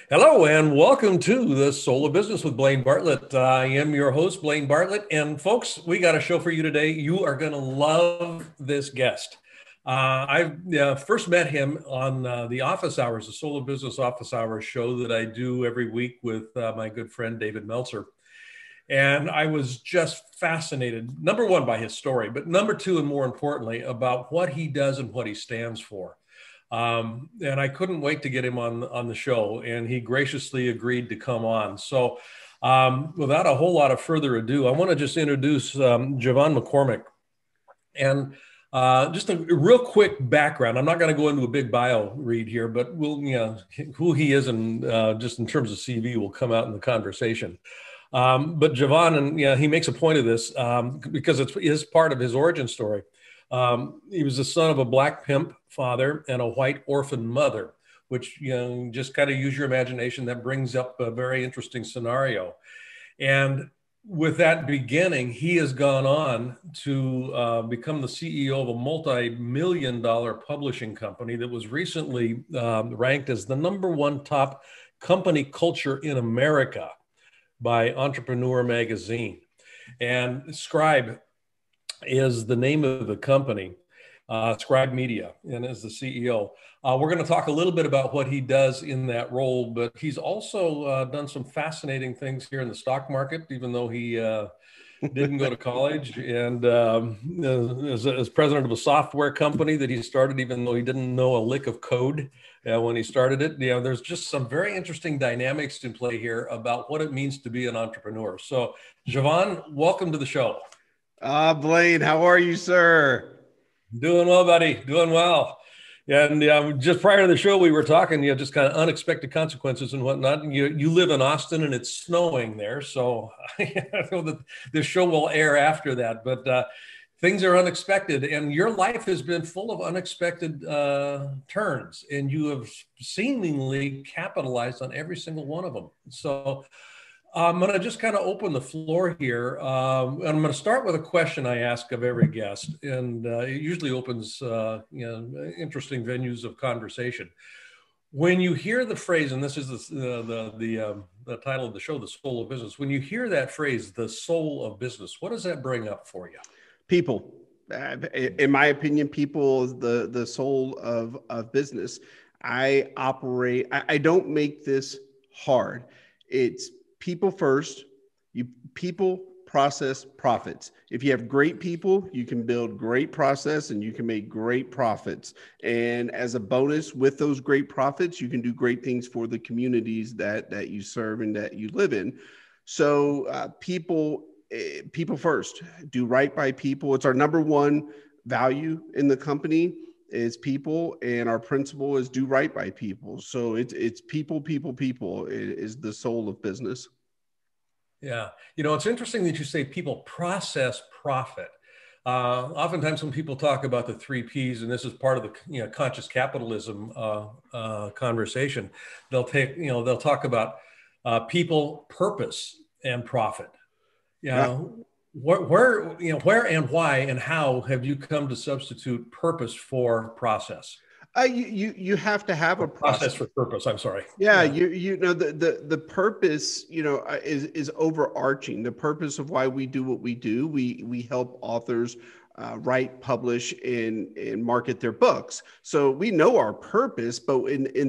Hello and welcome to the Soul of Business with Blaine Bartlett. I am your host, Blaine Bartlett. And folks, we got a show for you today. You are going to love this guest. I first met him on the Office Hours, the Soul of Business Office Hours show that I do every week with my good friend, David Meltzer. And I was just fascinated, number one, by his story, but number two, and more importantly, about what he does and what he stands for. And I couldn't wait to get him on the show, and he graciously agreed to come on. So without a whole lot of further ado, I want to just introduce JeVon McCormick. And just a real quick background. I'm not going to go into a big bio read here, but who he is and just in terms of CV will come out in the conversation. But JeVon, and he makes a point of this because it is part of his origin story. He was the son of a black pimp father and a white orphan mother, which, just kind of use your imagination. That brings up a very interesting scenario. And with that beginning, he has gone on to become the CEO of a multi-million-dollar publishing company that was recently ranked as the #1 top company culture in America by Entrepreneur magazine. And Scribe is the name of the company, Scribe Media, and is the CEO. We're going to talk a little bit about what he does in that role, but he's also done some fascinating things here in the stock market, even though he didn't go to college, and as president of a software company that he started, even though he didn't know a lick of code when he started it. There's just some very interesting dynamics in play here about what it means to be an entrepreneur. So, JeVon, welcome to the show. Blaine, how are you, sir? Doing well, buddy. Doing well. And just prior to the show, we were talking, just kind of unexpected consequences and whatnot. And you live in Austin, and it's snowing there, so I know that this show will air after that. But things are unexpected, and your life has been full of unexpected turns, and you have seemingly capitalized on every single one of them. So I'm going to just kind of open the floor here. And I'm going to start with a question I ask of every guest, and it usually opens interesting venues of conversation. When you hear the phrase, and this is the title of the show, The Soul of Business. When you hear that phrase, the soul of business, what does that bring up for you? People. In my opinion, people is the soul of business. I don't make this hard. It's people first. People, process, profits. If you have great people, you can build great process and you can make great profits. And as a bonus with those great profits, you can do great things for the communities that you serve and that you live in. So people first, do right by people. It's our #1 value in the company is people, and our principle is do right by people. So it's people is the soul of business. Yeah. It's interesting that you say people, process, profit. Oftentimes when people talk about the 3 Ps, and this is part of the conscious capitalism conversation, they'll talk about people, purpose, and profit. Where and why and how have you come to substitute purpose for process? You have to have a process for purpose. I'm sorry. Yeah. The purpose, is overarching. The purpose of why we do what we do. We help authors write, publish, and market their books. So we know our purpose, but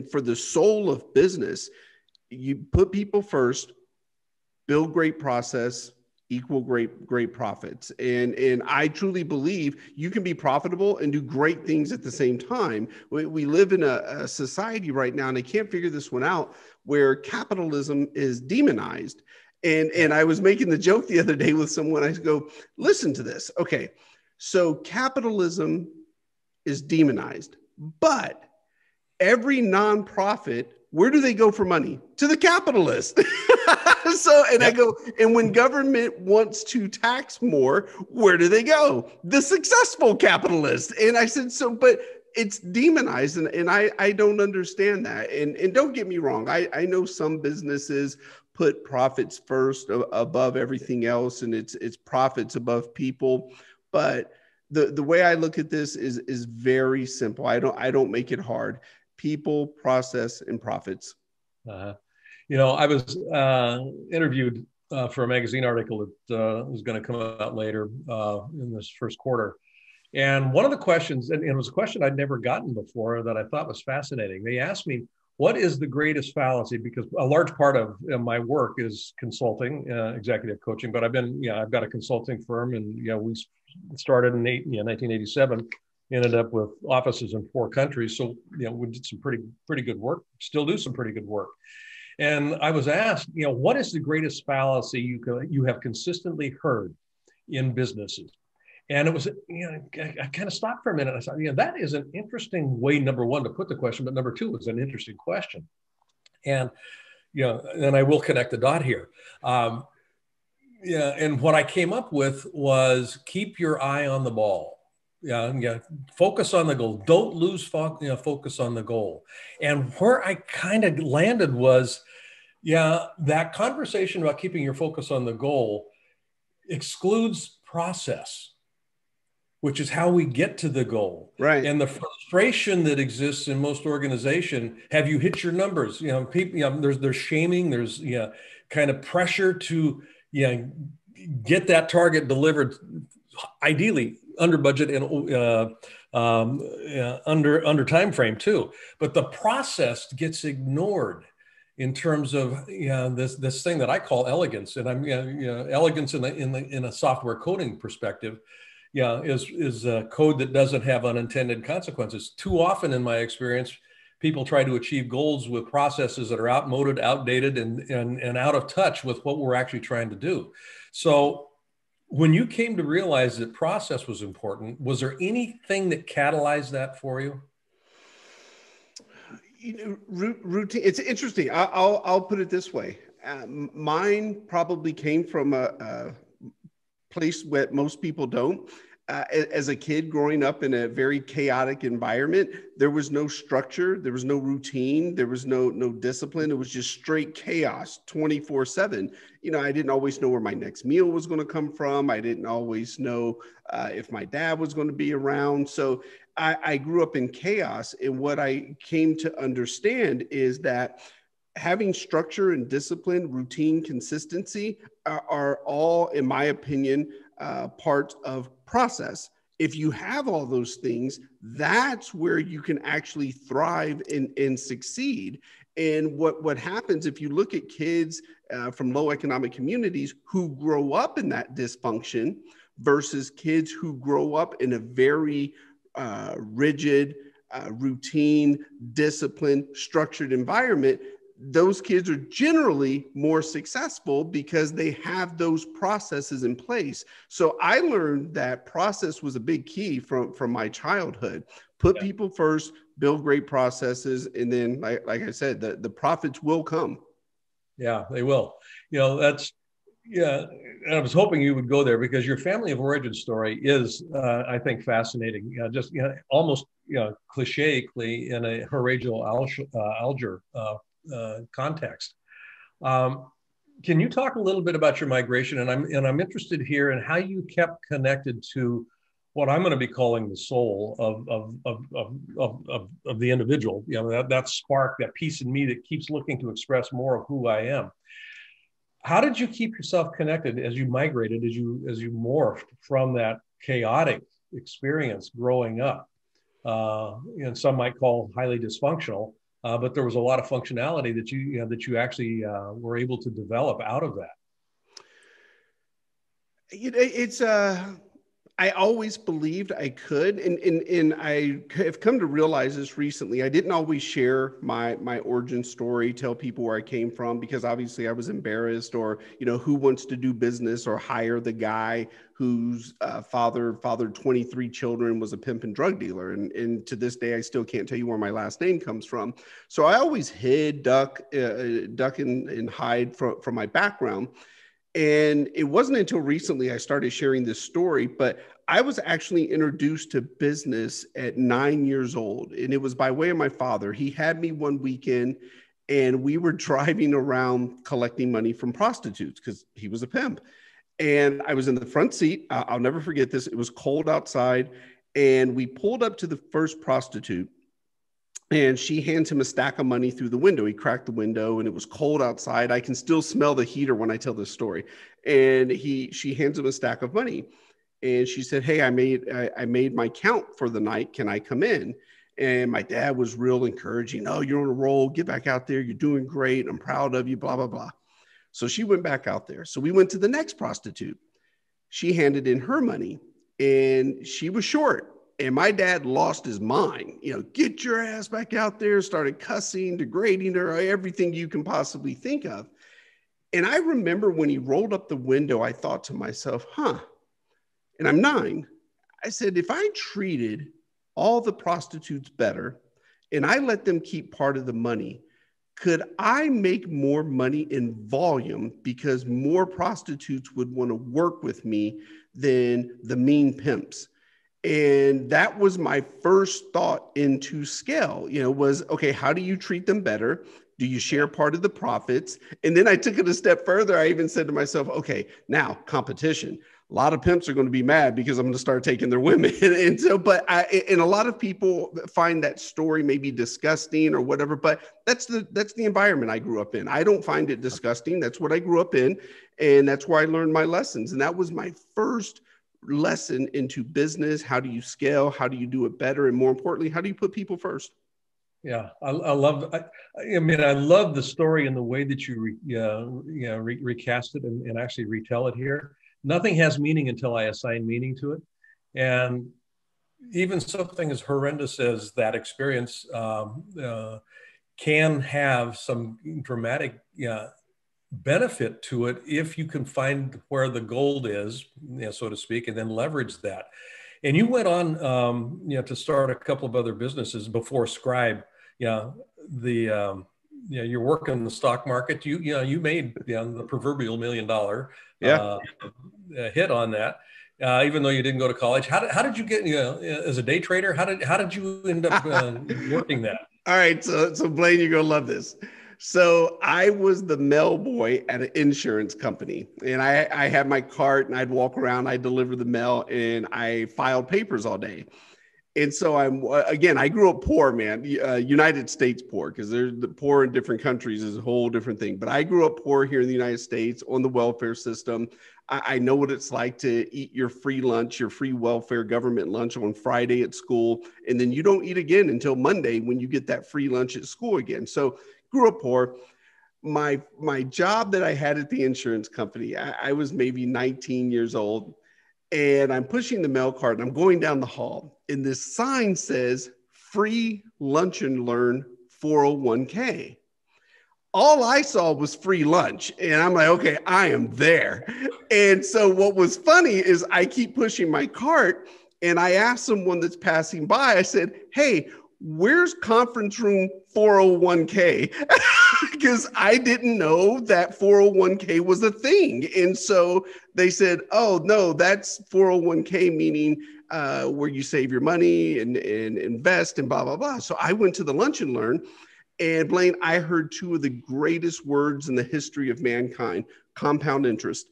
for the soul of business, you put people first, build great process, equal great profits. And I truly believe you can be profitable and do great things at the same time. We live in a society right now, and I can't figure this one out, where capitalism is demonized. And I was making the joke the other day with someone. I go, listen to this. Okay, so capitalism is demonized, but every nonprofit, where do they go for money? To the capitalist. I go, and when government wants to tax more, where do they go? The successful capitalist. And I said, but it's demonized. And I don't understand that. And don't get me wrong. I know some businesses put profits first above everything else, and it's profits above people. But the way I look at this is very simple. I don't make it hard. People, process, and profits. Uh-huh. I was interviewed for a magazine article that was going to come out later in this first quarter. And one of the questions, and it was a question I'd never gotten before that I thought was fascinating. They asked me, what is the greatest fallacy? Because a large part of my work is consulting, executive coaching, but I've got a consulting firm, and we started in 1987, ended up with offices in 4 countries. So, we did some pretty good work, still do some pretty good work. And I was asked, what is the greatest fallacy you have consistently heard in businesses? And it was, I kind of stopped for a minute. I thought, that is an interesting way, number one, to put the question, but number two, it's an interesting question. And, and I will connect the dot here. And what I came up with was keep your eye on the ball. Focus on the goal. Don't lose focus on the goal. And where I kind of landed was, that conversation about keeping your focus on the goal excludes process, which is how we get to the goal. Right. And the frustration that exists in most organizations, have you hit your numbers? People, there's shaming, there's kind of pressure to get that target delivered, ideally under budget and under time frame too. But the process gets ignored in terms of this thing that I call elegance, and I'm elegance in a software coding perspective. Is a code that doesn't have unintended consequences. Too often, in my experience, people try to achieve goals with processes that are outmoded, outdated, and out of touch with what we're actually trying to do. So when you came to realize that process was important, was there anything that catalyzed that for you? Routine. It's interesting. I'll put it this way. Mine probably came from a place where most people don't. As a kid growing up in a very chaotic environment, there was no structure, there was no routine, there was no discipline. It was just straight chaos 24/7. I didn't always know where my next meal was going to come from. I didn't always know if my dad was going to be around. So I grew up in chaos. And what I came to understand is that having structure and discipline, routine, consistency are all, in my opinion, part of process. If you have all those things, that's where you can actually thrive and succeed. And what happens if you look at kids from low economic communities who grow up in that dysfunction versus kids who grow up in a very rigid, routine, disciplined, structured environment, those kids are generally more successful because they have those processes in place. So I learned that process was a big key from my childhood. Put people first, build great processes, and then, like I said, the profits will come. Yeah, they will. That's, and I was hoping you would go there because your family of origin story is, I think, fascinating. Just almost cliché in a Horatio Alger context. Can you talk a little bit about your migration? And I'm interested here in how you kept connected to what I'm going to be calling the soul of the individual. That spark, that piece in me that keeps looking to express more of who I am. How did you keep yourself connected as you migrated, as you morphed from that chaotic experience growing up? And some might call highly dysfunctional. But there was a lot of functionality that you actually were able to develop out of that. It's I always believed I could, and I have come to realize this recently. I didn't always share my origin story, tell people where I came from, because obviously I was embarrassed, or who wants to do business or hire the guy whose father fathered 23 children, was a pimp and drug dealer, and to this day I still can't tell you where my last name comes from. So I always hid, duck and hide from my background. And it wasn't until recently I started sharing this story, but I was actually introduced to business at 9 years old. And it was by way of my father. He had me one weekend and we were driving around collecting money from prostitutes because he was a pimp. And I was in the front seat. I'll never forget this. It was cold outside. And we pulled up to the first prostitute. And she hands him a stack of money through the window. He cracked the window and it was cold outside. I can still smell the heater when I tell this story. And she hands him a stack of money. And she said, hey, I made my count for the night. Can I come in? And my dad was real encouraging. Oh, you're on a roll. Get back out there. You're doing great. I'm proud of you, blah, blah, blah. So she went back out there. So we went to the next prostitute. She handed in her money and she was short. And my dad lost his mind, get your ass back out there, started cussing, degrading her, everything you can possibly think of. And I remember when he rolled up the window, I thought to myself, and I'm 9. I said, if I treated all the prostitutes better and I let them keep part of the money, could I make more money in volume because more prostitutes would want to work with me than the mean pimps? And that was my first thought into scale, was, okay, how do you treat them better? Do you share part of the profits? And then I took it a step further. I even said to myself, okay, now competition. A lot of pimps are going to be mad because I'm going to start taking their women. And so, and a lot of people find that story maybe disgusting or whatever, but that's the environment I grew up in. I don't find it disgusting. That's what I grew up in. And that's where I learned my lessons. And that was my first lesson into business. How do you scale? How do you do it better? And more importantly, how do you put people first? Yeah, I love. I love the story and the way that you recast it and actually retell it here. Nothing has meaning until I assign meaning to it, and even something as horrendous as that experience can have some dramatic benefit to it if you can find where the gold is, so to speak, and then leverage that. And you went on, to start a couple of other businesses before Scribe. You're working in the stock market. You made the proverbial $1 million hit on that, even though you didn't go to college. How did you get as a day trader? How did you end up working that? All right, so Blaine, you're gonna love this. So I was the mail boy at an insurance company, and I had my cart, and I'd walk around, I'd deliver the mail, and I filed papers all day. And so I grew up poor, man, United States poor, because there's the poor in different countries is a whole different thing. But I grew up poor here in the United States on the welfare system. I know what it's like to eat your free lunch, your free welfare government lunch on Friday at school. And then you don't eat again until Monday when you get that free lunch at school again. So grew up poor. My job that I had at the insurance company, I was maybe 19 years old. And I'm pushing the mail cart and I'm going down the hall. And this sign says free lunch and learn 401k. All I saw was free lunch. And I'm like, okay, I am there. And so what was funny is I keep pushing my cart and I asked someone that's passing by, I said, hey, where's conference room 401k? Because I didn't know that 401k was a thing. And so they said, oh, no, that's 401k, meaning where you save your money and invest and blah, blah, blah. So I went to the lunch and learn. And Blaine, I heard two of the greatest words in the history of mankind, compound interest.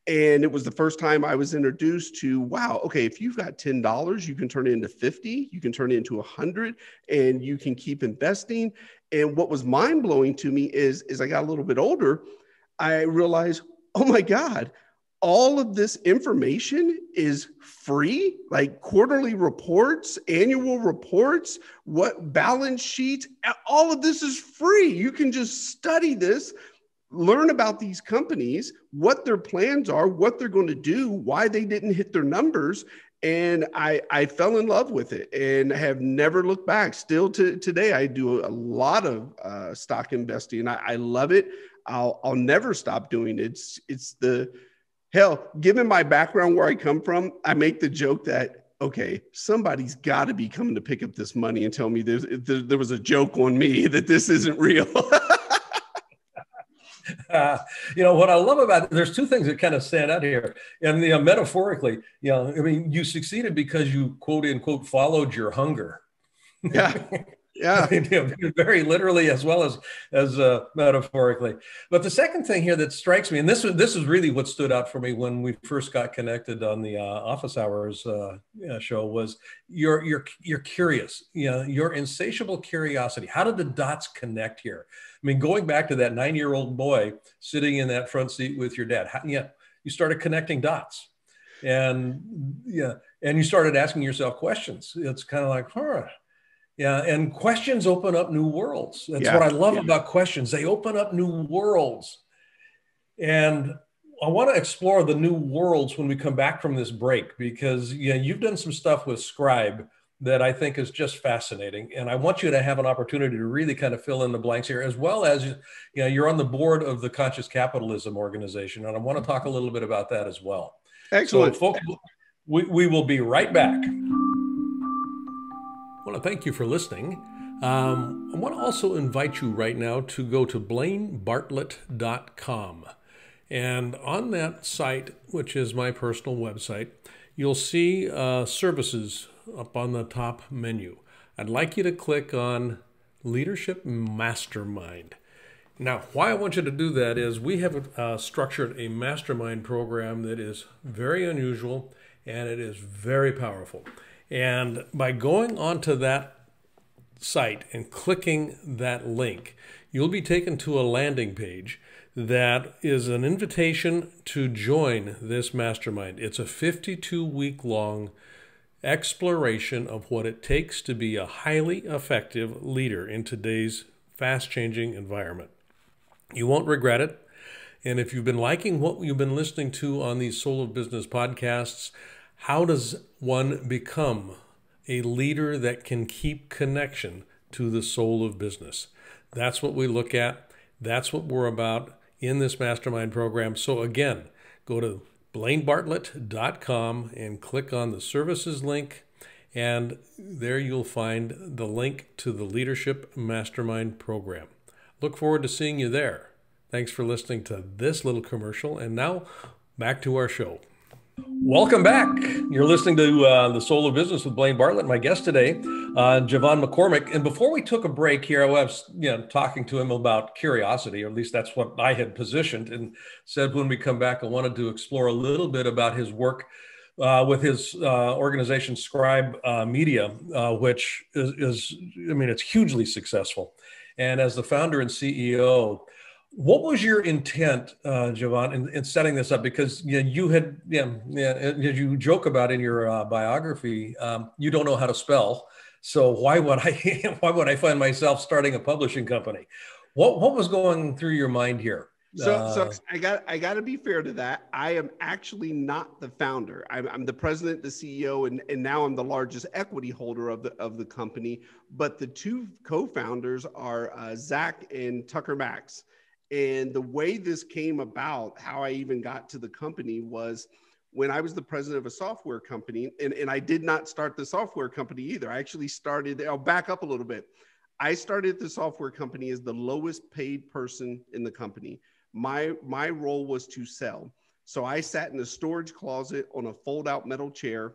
And it was the first time I was introduced to, wow, okay, if you've got $10, you can turn it into 50, you can turn it into 100, and you can keep investing. And what was mind-blowing to me is as I got a little bit older, I realized, oh my God, all of this information is free, like quarterly reports, annual reports, what balance sheets, all of this is free. You can just study this, learn about these companies, what their plans are, what they're going to do, why they didn't hit their numbers. And I fell in love with it and have never looked back. Still to today, I do a lot of stock investing. I love it. I'll never stop doing it. It's the hell, given my background where I come from, I make the joke that, okay, somebody's got to be coming to pick up this money and tell me there was a joke on me that this isn't real. What I love about it, there's two things that kind of stand out here. And metaphorically, you succeeded because you quote unquote followed your hunger. Yeah. Yeah. Very literally as well as metaphorically. But the second thing here that strikes me, and this is really what stood out for me when we first got connected on the Office Hours show, was you're curious, your insatiable curiosity. How did the dots connect here? I mean, going back to that 9-year-old boy sitting in that front seat with your dad, you started connecting dots, and you started asking yourself questions. It's kind of like, yeah, and questions open up new worlds. That's what I love about questions. They open up new worlds. And I want to explore the new worlds when we come back from this break, because you've done some stuff with Scribe that I think is just fascinating. And I want you to have an opportunity to really kind of fill in the blanks here, as well as you're on the board of the Conscious Capitalism organization. And I want to talk a little bit about that as well. Excellent. So folks, we will be right back. I want to thank you for listening. I want to also invite you right now to go to blainebartlett.com. And on that site, which is my personal website, you'll see services up on the top menu. I'd like you to click on Leadership Mastermind. Now, why I want you to do that is we have structured a mastermind program that is very unusual, and it is very powerful. And by going onto that site and clicking that link, you'll be taken to a landing page that is an invitation to join this mastermind. It's a 52-week-long exploration of what it takes to be a highly effective leader in today's fast-changing environment. You won't regret it. And if you've been liking what you've been listening to on these Soul of Business podcasts, how does one become a leader that can keep connection to the soul of business? That's what we look at. That's what we're about in this mastermind program. So again, go to blainebartlett.com and click on the services link, and there you'll find the link to the Leadership Mastermind program. Look forward to seeing you there. Thanks for listening to this little commercial, and now back to our show. Welcome back. You're listening to The Soul of Business with Blaine Bartlett. My guest today, JeVon McCormick. And before we took a break here, I was talking to him about curiosity, or at least that's what I had positioned, and said when we come back, I wanted to explore a little bit about his work with his organization, Scribe Media, which is, it's hugely successful. And as the founder and CEO, what was your intent, JeVon, in setting this up? Because you had, as you joke about in your biography, you don't know how to spell. So why would I find myself starting a publishing company? What was going through your mind here? So I got to be fair to that. I am actually not the founder. I'm the president, the CEO, and now I'm the largest equity holder of the company. But the two co-founders are Zach and Tucker Max. And the way this came about, how I even got to the company, was when I was the president of a software company, and I did not start the software company either. I actually started, I'll back up a little bit. I started the software company as the lowest paid person in the company. My role was to sell. So I sat in a storage closet on a fold-out metal chair,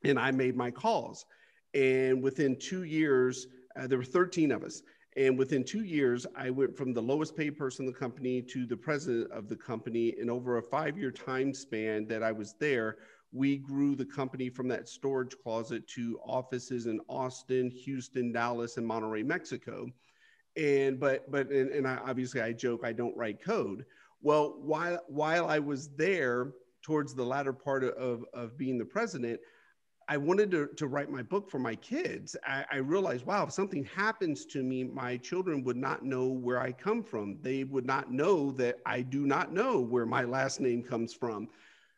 and I made my calls. And within 2 years, there were 13 of us. And within 2 years, I went from the lowest paid person in the company to the president of the company. And over a 5-year time span that I was there, we grew the company from that storage closet to offices in Austin, Houston, Dallas, and Monterrey, Mexico. And obviously I joke, I don't write code. Well, while I was there towards the latter part of being the president, I wanted to write my book for my kids. I realized, wow, if something happens to me, my children would not know where I come from. They would not know that I do not know where my last name comes from.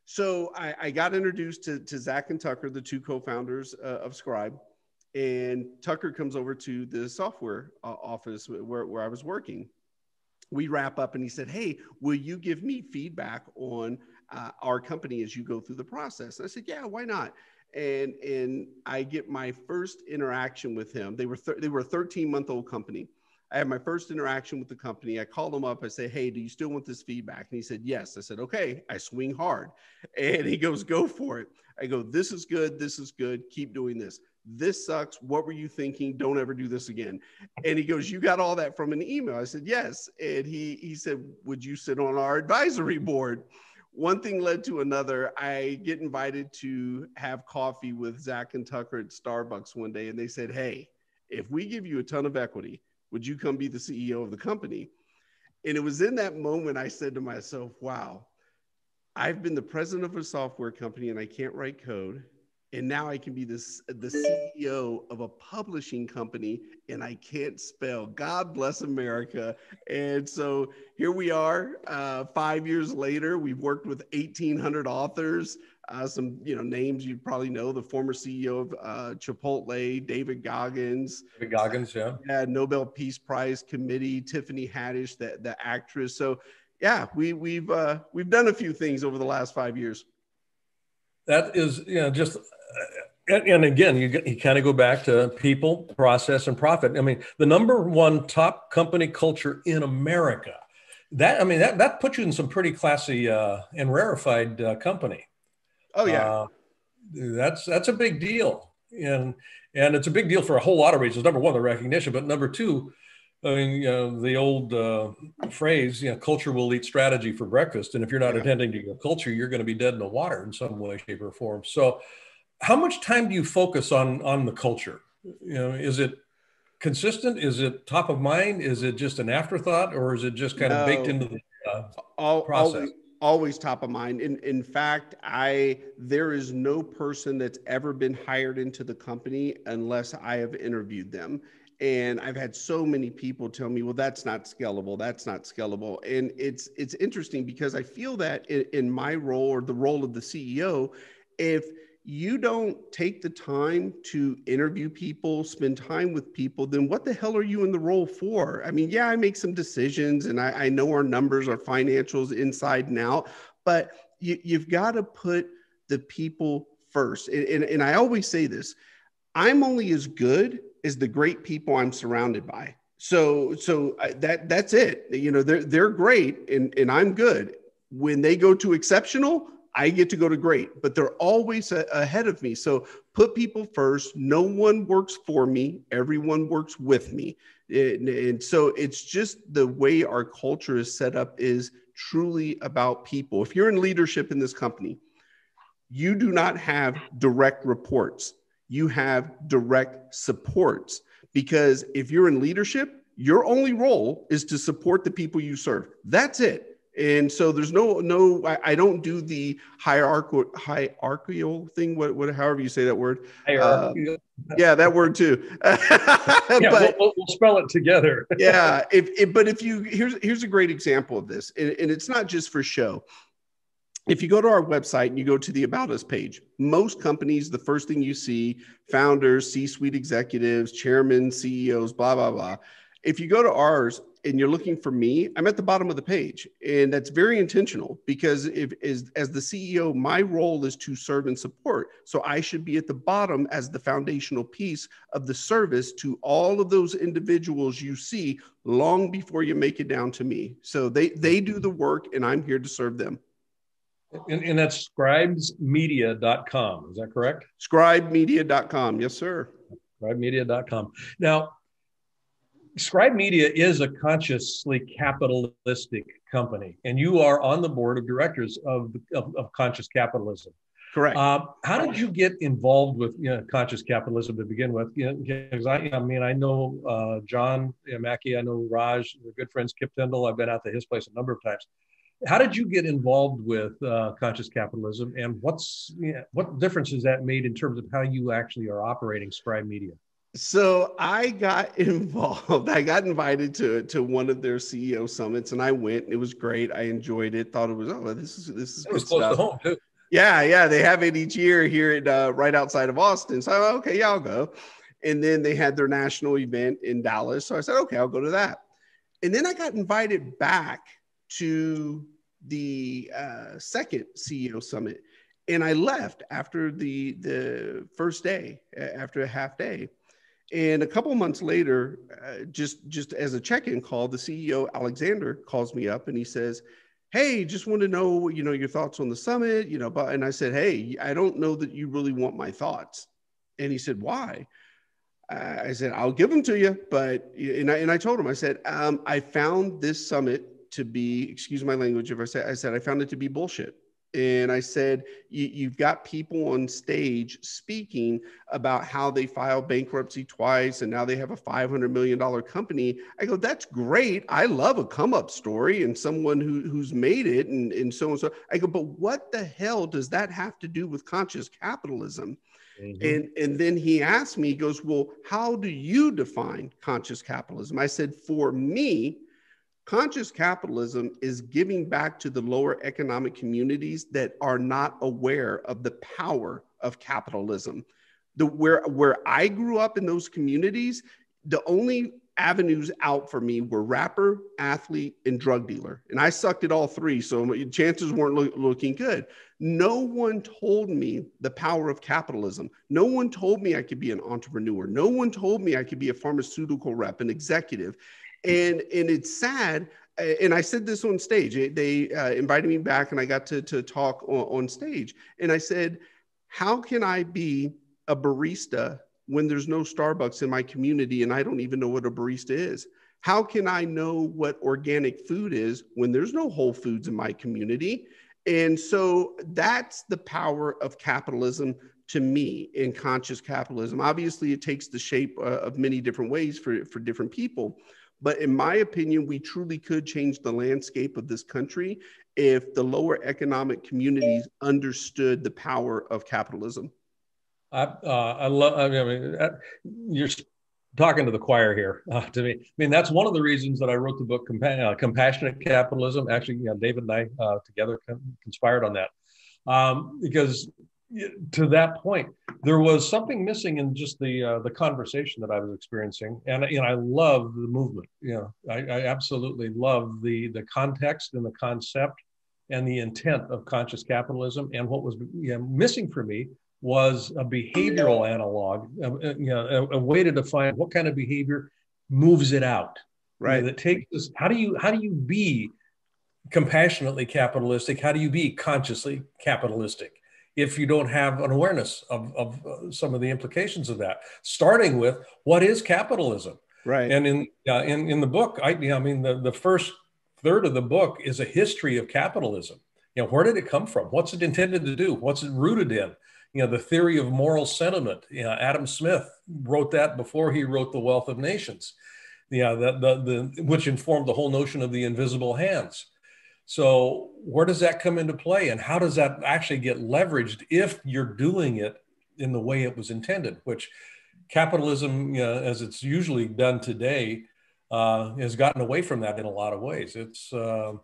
So I got introduced to Zach and Tucker, the two co-founders of Scribe. And Tucker comes over to the software office where I was working. We wrap up and he said, hey, will you give me feedback on our company as you go through the process? And I said, yeah, why not? And I get my first interaction with him. They were a 13-month-old company. I had my first interaction with the company. I called him up. I said, hey, do you still want this feedback? And he said, yes. I said, okay. I swing hard. And he goes, go for it. I go, this is good. This is good. Keep doing this. This sucks. What were you thinking? Don't ever do this again. And he goes, you got all that from an email? I said, yes. And he said, would you sit on our advisory board? One thing led to another. I get invited to have coffee with Zach and Tucker at Starbucks one day. And they said, hey, if we give you a ton of equity, would you come be the CEO of the company? And it was in that moment I said to myself, wow, I've been the president of a software company and I can't write code. And now I can be the CEO of a publishing company and I can't spell. God bless America. And so here we are, 5 years later. We've worked with 1,800 authors. Some names you probably know: the former CEO of Chipotle, David Goggins. David Goggins, yeah. Nobel Peace Prize Committee, Tiffany Haddish, the actress. So yeah, we've done a few things over the last 5 years. That is, just, and again, you kind of go back to people, process, and profit. I mean, the number one top company culture in America. That puts you in some pretty classy and rarefied company. Oh yeah, that's a big deal, and it's a big deal for a whole lot of reasons. Number one, the recognition, but number two, I mean, the old phrase, culture will eat strategy for breakfast. And if you're not attending to your culture, you're going to be dead in the water in some way, shape, or form. So how much time do you focus on the culture? Is it consistent? Is it top of mind? Is it just an afterthought, or is it just kind of baked into the process? Always top of mind. In fact, there is no person that's ever been hired into the company unless I have interviewed them. And I've had so many people tell me, well, that's not scalable. That's not scalable. And it's interesting because I feel that in my role, or the role of the CEO, if you don't take the time to interview people, spend time with people, then what the hell are you in the role for? I mean, yeah, I make some decisions and I know our numbers, our financials inside and out, but you've got to put the people first. And I always say this: I'm only as good as the great people I'm surrounded by. So that's it. They're great and I'm good. When they go to exceptional, I get to go to great, but they're always ahead of me. So put people first. No one works for me. Everyone works with me. And so it's just the way our culture is set up is truly about people. If you're in leadership in this company, you do not have direct reports. You have direct supports, because if you're in leadership, your only role is to support the people you serve. That's it. And so there's I don't do the hierarchical thing, however you say that word. Hierarchical. Yeah, that word too. But, we'll spell it together. Yeah. Here's a great example of this. And it's not just for show. If you go to our website and you go to the About Us page, most companies, the first thing you see, founders, C-suite executives, chairmen, CEOs, blah, blah, blah. If you go to ours and you're looking for me, I'm at the bottom of the page. And that's very intentional, because as the CEO, my role is to serve and support. So I should be at the bottom as the foundational piece of the service to all of those individuals you see long before you make it down to me. So they do the work and I'm here to serve them. And that's scribesmedia.com. Is that correct? Scribemedia.com. Yes, sir. Scribemedia.com. Now, Scribe Media is a consciously capitalistic company, and you are on the board of directors of Conscious Capitalism. Correct. How did you get involved with Conscious Capitalism to begin with? Because I know John Mackey, I know Raj, we're good friends. Kip Tyndall, I've been out to his place a number of times. How did you get involved with Conscious Capitalism, and what difference has that made in terms of how you actually are operating Scribe Media? So I got involved. I got invited to one of their CEO summits, and I went. It was great. I enjoyed it. Thought it was this is it was close to home too. Yeah. They have it each year here at right outside of Austin. So okay, yeah, I'll go. And then they had their national event in Dallas. So I said, okay, I'll go to that. And then I got invited back to the second CEO summit, and I left after the first day, after a half day. And a couple of months later, just as a check-in call, the CEO, Alexander, calls me up and he says, hey, just want to know, your thoughts on the summit, and I said, hey, I don't know that you really want my thoughts. And he said, why? I said, I'll give them to you. But, and I told him, I said, I found this summit to be, excuse my language if I said, I found it to be bullshit. And I said, you've got people on stage speaking about how they filed bankruptcy twice and now they have a $500 million company. I go, that's great. I love a come up story and someone who's made it and so and so. I go, but what the hell does that have to do with conscious capitalism? Mm-hmm. And then he asked me, he goes, well, how do you define conscious capitalism? I said, for me, conscious capitalism is giving back to the lower economic communities that are not aware of the power of capitalism. Where I grew up in those communities, the only avenues out for me were rapper, athlete, and drug dealer. And I sucked at all three, so chances weren't looking good. No one told me the power of capitalism. No one told me I could be an entrepreneur. No one told me I could be a pharmaceutical rep, an executive. And it's sad, and I said this on stage. They invited me back, and I got to talk on stage. And I said, how can I be a barista when there's no Starbucks in my community and I don't even know what a barista is? How can I know what organic food is when there's no Whole Foods in my community? And so that's the power of capitalism to me in conscious capitalism. Obviously, it takes the shape of many different ways for different people. But in my opinion, we truly could change the landscape of this country if the lower economic communities understood the power of capitalism. I love. I mean, you're talking to the choir here to me. I mean, that's one of the reasons that I wrote the book, Compassionate Capitalism. Actually, David and I together conspired on that because to that point, there was something missing in just the conversation that I was experiencing, and I love the movement. I absolutely love the context and the concept and the intent of conscious capitalism. And what was missing for me was a behavioral analog, a way to define what kind of behavior moves it out. Right. That takes this. How do you be compassionately capitalistic? How do you be consciously capitalistic if you don't have an awareness of some of the implications of that? Starting with what is capitalism, right? And in the book, the first third of the book is a history of capitalism. Where did it come from? What's it intended to do? What's it rooted in? The theory of moral sentiment. Adam Smith wrote that before he wrote The Wealth of Nations. Which informed the whole notion of the invisible hands. So where does that come into play, and how does that actually get leveraged if you're doing it in the way it was intended? Which capitalism, as it's usually done today, has gotten away from that in a lot of ways. It's got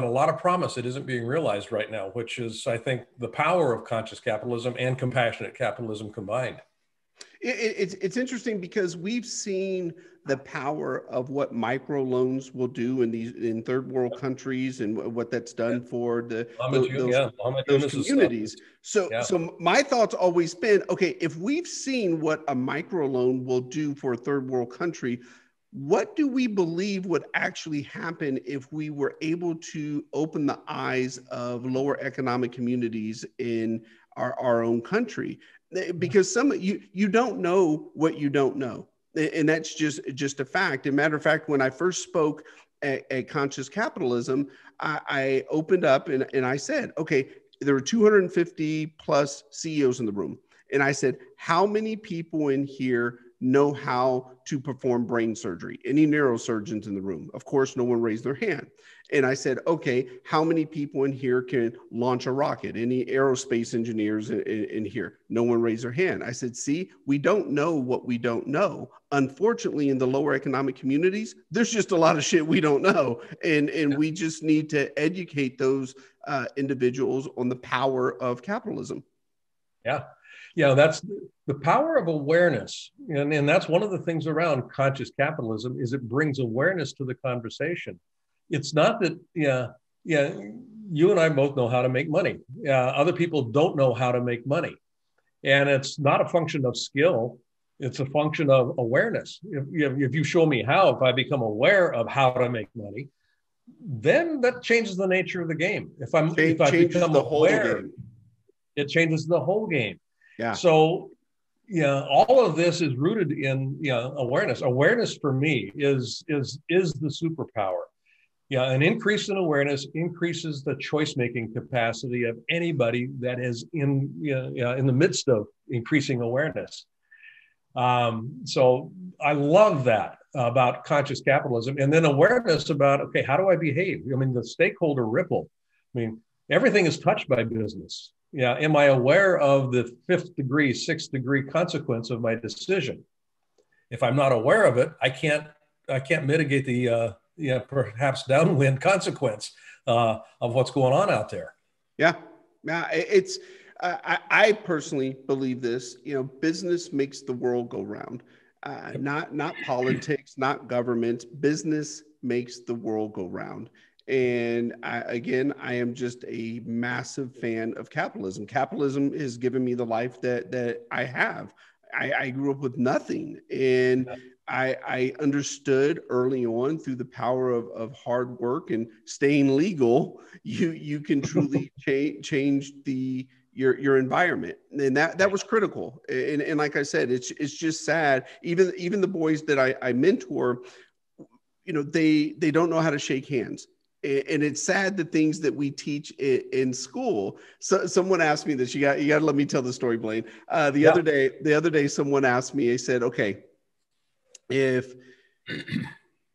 a lot of promise. It isn't being realized right now, which is, I think, the power of conscious capitalism and compassionate capitalism combined. It's interesting because we've seen the power of what microloans will do in third world countries and what that's done for those communities. So my thought's always been, okay, if we've seen what a microloan will do for a third world country, what do we believe would actually happen if we were able to open the eyes of lower economic communities in our own country? Because you don't know what you don't know. And that's just a fact. As a matter of fact, when I first spoke at Conscious Capitalism, I opened up and I said, okay, there were 250 plus CEOs in the room. And I said, how many people in here know how to perform brain surgery? Any neurosurgeons in the room? Of course, no one raised their hand. And I said, okay, how many people in here can launch a rocket? Any aerospace engineers in here? No one raised their hand. I said, see, we don't know what we don't know. Unfortunately, in the lower economic communities, there's just a lot of shit we don't know. And we just need to educate those individuals on the power of capitalism. Yeah, that's the power of awareness. And that's one of the things around conscious capitalism is it brings awareness to the conversation. It's not that, you and I both know how to make money. Other people don't know how to make money. And it's not a function of skill. It's a function of awareness. If you show me how, if I become aware of how to make money, then that changes the nature of the game. If I become aware, it changes the whole game. Yeah. So, all of this is rooted in awareness. Awareness for me is the superpower. Yeah, an increase in awareness increases the choice-making capacity of anybody that is in the midst of increasing awareness. So I love that about conscious capitalism, and then awareness about, okay, how do I behave? I mean, the stakeholder ripple. I mean, everything is touched by business. Yeah, am I aware of the 5th degree, 6th degree consequence of my decision? If I'm not aware of it, I can't mitigate the perhaps downwind consequence of what's going on out there. Yeah, yeah. It's I personally believe this. Business makes the world go round. Not politics, not government. Business makes the world go round. And I am just a massive fan of capitalism. Capitalism has given me the life that I have. I grew up with nothing, and I understood early on through the power of hard work and staying legal, you can truly change your environment, and that was critical. And like I said, it's just sad. Even the boys that I mentor, they don't know how to shake hands. And it's sad the things that we teach in school. So someone asked me this. You got to let me tell the story, Blaine. The other day, someone asked me. They said, "Okay, if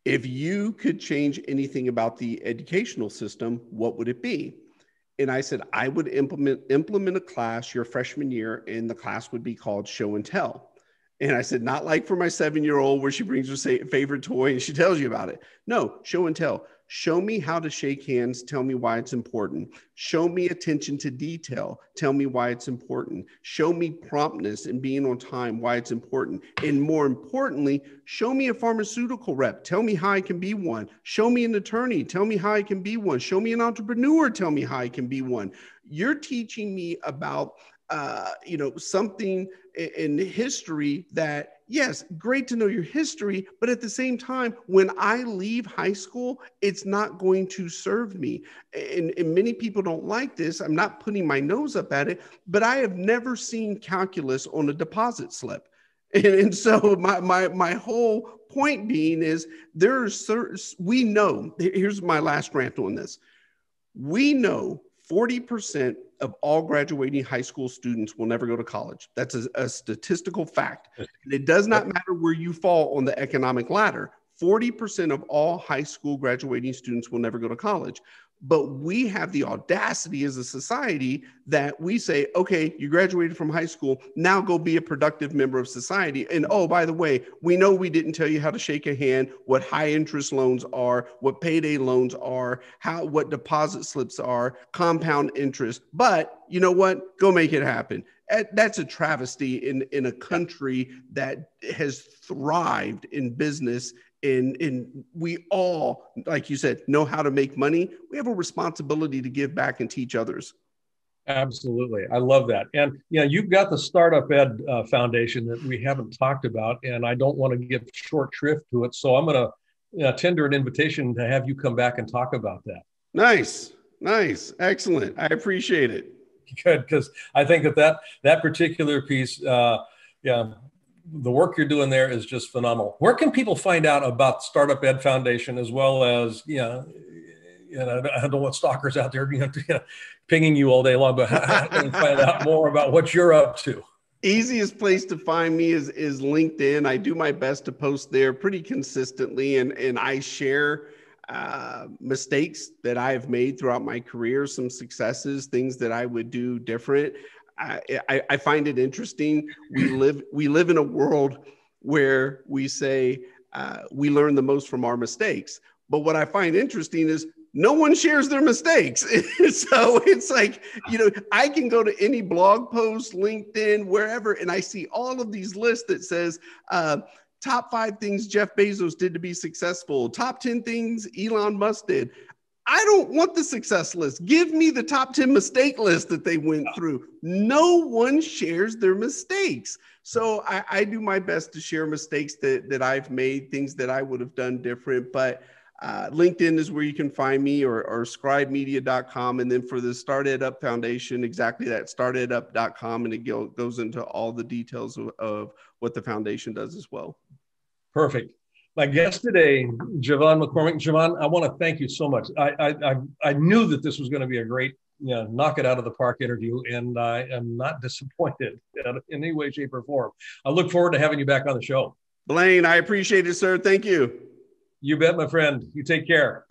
you could change anything about the educational system, what would it be?" And I said, "I would implement a class your freshman year, and the class would be called Show and Tell." And I said, not like for my 7-year-old where she brings her favorite toy and she tells you about it. No, show and tell. Show me how to shake hands. Tell me why it's important. Show me attention to detail. Tell me why it's important. Show me promptness and being on time, why it's important. And more importantly, show me a pharmaceutical rep. Tell me how I can be one. Show me an attorney. Tell me how I can be one. Show me an entrepreneur. Tell me how I can be one. You're teaching me about something in history that, yes, great to know your history, but at the same time, when I leave high school, it's not going to serve me. And many people don't like this. I'm not putting my nose up at it, but I have never seen calculus on a deposit slip. And so my whole point being is we know, here's my last rant on this. We know 40% of all graduating high school students will never go to college. That's a statistical fact. And it does not matter where you fall on the economic ladder. 40% of all high school graduating students will never go to college. But we have the audacity as a society that we say, okay, you graduated from high school, now go be a productive member of society. And oh, by the way, we know we didn't tell you how to shake a hand, what high interest loans are, what payday loans are, what deposit slips are, compound interest. But you know what? Go make it happen. That's a travesty in a country that has thrived in business. And we all, like you said, know how to make money. We have a responsibility to give back and teach others. Absolutely. I love that. And you've got the StartEdUp Foundation that we haven't talked about, and I don't want to give short shrift to it. So I'm going to tender an invitation to have you come back and talk about that. Nice. Excellent. I appreciate it. Good, because I think that particular piece, the work you're doing there is just phenomenal. Where can people find out about StartEdUp Foundation, as well as, I don't want stalkers out there pinging you all day long, but how can you find out more about what you're up to? Easiest place to find me is LinkedIn. I do my best to post there pretty consistently, and I share mistakes that I have made throughout my career, some successes, things that I would do different. I find it interesting. We live in a world where we say we learn the most from our mistakes. But what I find interesting is no one shares their mistakes. So it's like, I can go to any blog post, LinkedIn, wherever, and I see all of these lists that says top 5 things Jeff Bezos did to be successful, top 10 things Elon Musk did. I don't want the success list. Give me the top 10 mistake list that they went through. No one shares their mistakes. So I do my best to share mistakes that I've made, things that I would have done different. But LinkedIn is where you can find me, or scribemedia.com. And then for the StartEdUp Foundation, exactly that, startedup.com. And it goes into all the details of what the foundation does as well. Perfect. My guest today, JeVon McCormick. JeVon, I want to thank you so much. I knew that this was going to be a great, knock it out of the park interview, and I am not disappointed in any way, shape, or form. I look forward to having you back on the show. Blaine, I appreciate it, sir. Thank you. You bet, my friend. You take care.